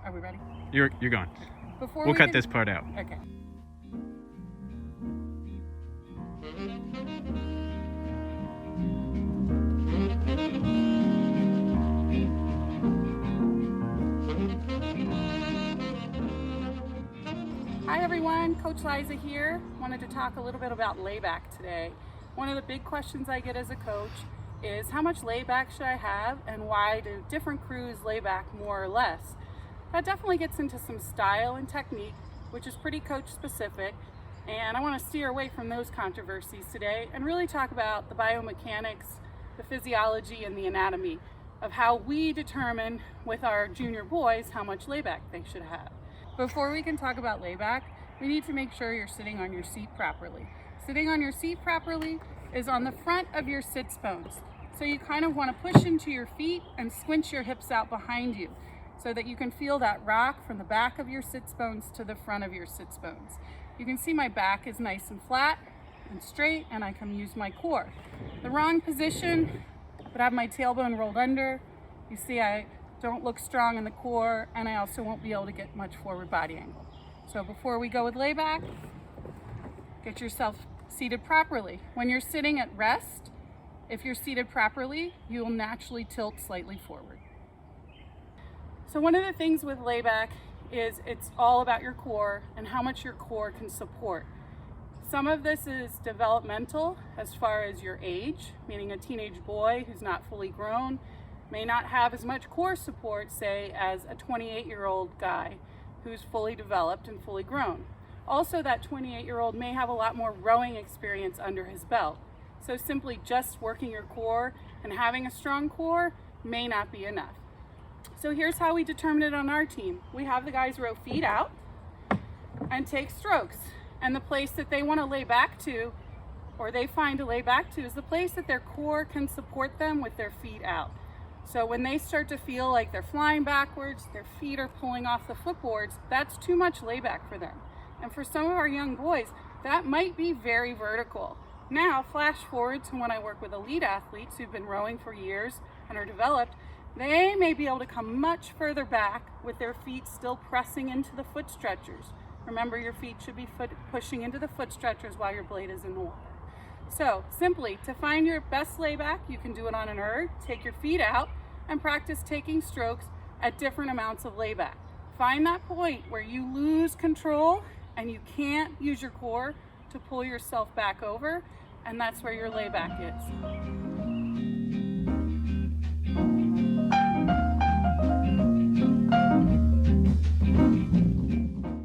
Are we ready? You're going. We'll cut this part out. Okay. Hi everyone, Coach Liza here. Wanted to talk a little bit about layback today. One of the big questions I get as a coach is how much layback should I have and why do different crews layback more or less? That definitely gets into some style and technique, which is pretty coach specific, and I want to steer away from those controversies today and really talk about the biomechanics, the physiology, and the anatomy of how we determine with our junior boys how much layback they should have. Before we can talk about layback, we need to make sure you're sitting on your seat properly. Sitting on your seat properly is on the front of your sits bones. So you kind of want to push into your feet and squinch your hips out behind you so that you can feel that rock from the back of your sits bones to the front of your sits bones. You can see my back is nice and flat and straight, and I can use my core. The wrong position would have my tailbone rolled under. You see I don't look strong in the core, and I also won't be able to get much forward body angle. So before we go with layback, get yourself seated properly. When you're sitting at rest, if you're seated properly, you will naturally tilt slightly forward. So one of the things with layback is it's all about your core and how much your core can support. Some of this is developmental as far as your age, meaning a teenage boy who's not fully grown may not have as much core support, say, as a 28-year-old guy who's fully developed and fully grown. Also, that 28-year-old may have a lot more rowing experience under his belt. So simply just working your core and having a strong core may not be enough. So here's how we determine it on our team. We have the guys row feet out and take strokes. And the place that they want to lay back to, or they find to lay back to, is the place that their core can support them with their feet out. So when they start to feel like they're flying backwards, their feet are pulling off the footboards, that's too much layback for them. And for some of our young boys, that might be very vertical. Now, flash forward to when I work with elite athletes who've been rowing for years and are developed, they may be able to come much further back with their feet still pressing into the foot stretchers. Remember, your feet should be pushing into the foot stretchers while your blade is in the water. So simply, to find your best layback, you can do it on an erg, take your feet out, and practice taking strokes at different amounts of layback. Find that point where you lose control and you can't use your core to pull yourself back over, and that's where your layback is.